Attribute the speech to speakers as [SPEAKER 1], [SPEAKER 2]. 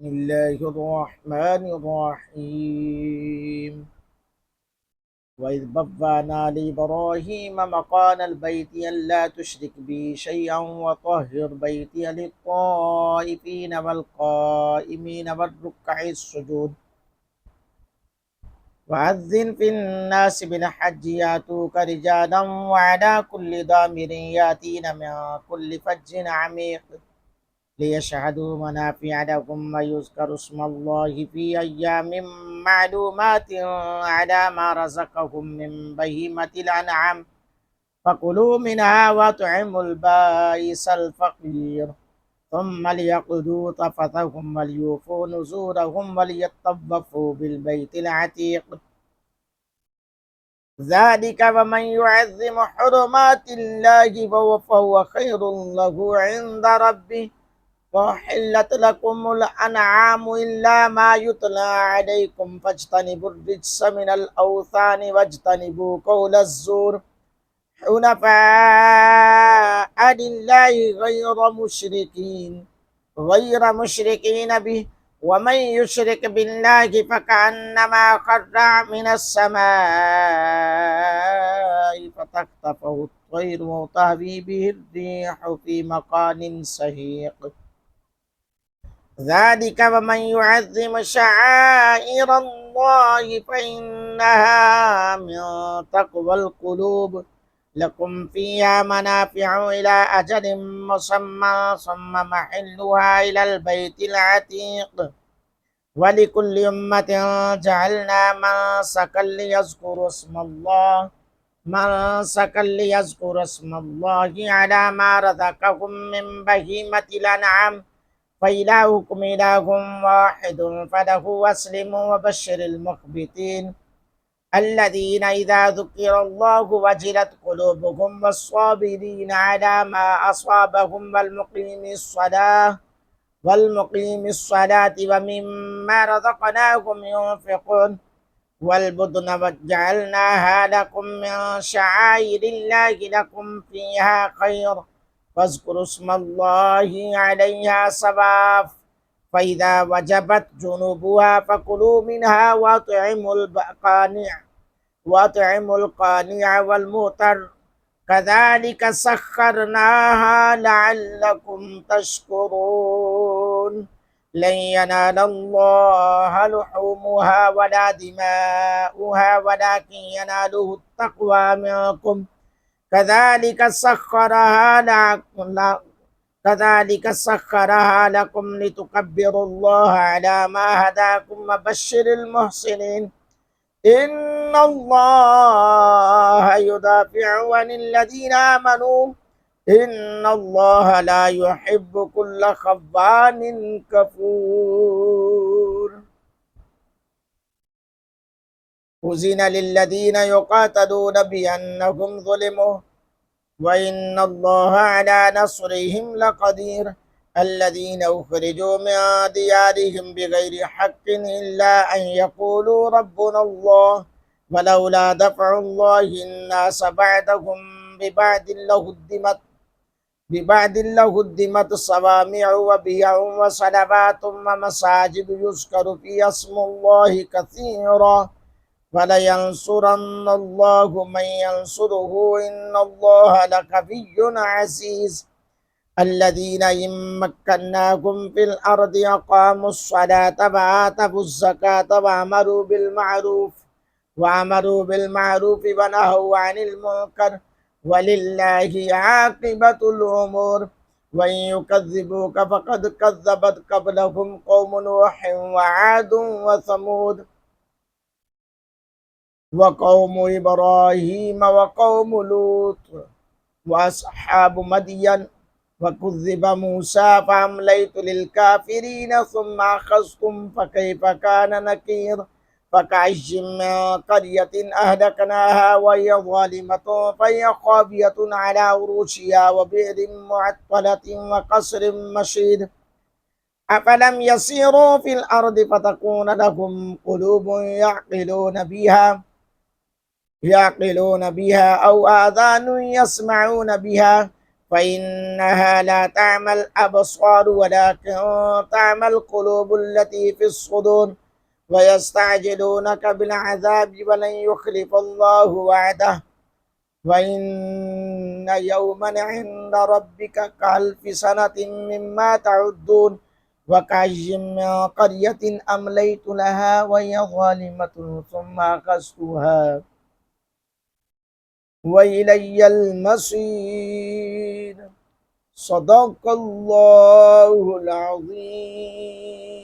[SPEAKER 1] بسم الله الرحمن الرحيم وإذ بوأنا لإبراهيم مكان البيت ألا تشرك بي شيئا وطهر بيتي للطائفين والقائمين والركع السجود وأذن في الناس بالحج يأتوك رجالا وعلى كل ضامر يأتين من كل فج عميق ليشهدوا منافع لهم ويذكر اسم الله في أيام معلومات على ما رزقهم من بهيمة الأنعام فكلوا منها وأطعموا البائس الفقير ثم ليقضوا تفثهم وليوفوا نذورهم وليطوفوا بالبيت العتيق ذلك ومن يعظم حرمات الله فهو خير له عند ربه وحلت لكم الأنعام إلا ما يتلى عليكم فاجتنبوا الرجس من الأوثان واجتنبوا قول الزور حنفاء لله غير مشركين به ومن يشرك بالله فكأنما خر من السماء فتخطفه الطير وتهوي به الريح في مكان سهيق ذلك ومن يعظم شعائر الله فإنها من تقوى القلوب لكم فيها منافع إلى أجل مسمى ثم محلها إلى البيت العتيق ولكل أمة جعلنا منسكا ليذكروا اسم الله على ما رزقهم من بهيمة الأنعام فإلهكم إله واحد فله أسلموا وبشر المخبتين الذين إذا ذكر الله وجلت قلوبهم والصابرين على ما أصابهم والمقيم الصلاة ومما رزقناهم ينفقون والبدن وجعلناها لكم من شعائر الله لكم فيها خير فاذكروا اسم الله عليها صواف فإذا وجبت جنوبها فكلوا منها وأطعموا القانع والمعتر كذلك سخرناها لعلكم تشكرون لن ينال الله لحومها ولا دماؤها ولكن يناله التقوى منكم كذلك سخرها لكم لتكبروا الله على ما هداكم وبشر المحسنين إن الله يدافع عن الذين آمنوا إن الله لا يحب كل خوان كفور أذن للذين يقاتلون بأنهم ظلموا وإن الله على نصرهم لقدير الذين أخرجوا من ديارهم بغير حق إلا أن يقولوا ربنا الله ولولا دفع الله الناس بعدهم ببعد لهدمت صوامع وبيع وصلوات ومساجد يذكر فيها اسم الله كثيرا ولينصرن الله من ينصره إن الله لقوي عزيز الذين إن مكناكم في الأرض أقاموا الصلاة وآتوا الزكاة وأمروا بالمعروف ونهوا عن المنكر ولله عاقبة الأمور وإن يكذبوك فقد كذبت قبلهم قوم نوح وعاد وثمود وقوم إبراهيم وقوم لوط وأصحاب مدين وكذب موسى فأمليت للكافرين ثم أخذتم فكيف كان نكير فكعجب من قرية أهلكناها وهي ظالمة فهي خاوية على عروشها وبئر معطلة وقصر مشيد أفلم يسيروا في الأرض فتكون لهم قلوب يعقلون بها أو آذان يسمعون بها فإنها لا تعمى الأبصار ولكن تعمى القلوب التي في الصدور ويستعجلونك بالعذاب ولن يخلف الله وعده وإن يوما عند ربك كألف سنة مما تعدون وكأي من قرية أمليت لها وهي ظالمة ثم أخذتها وإلي المصير صدق الله العظيم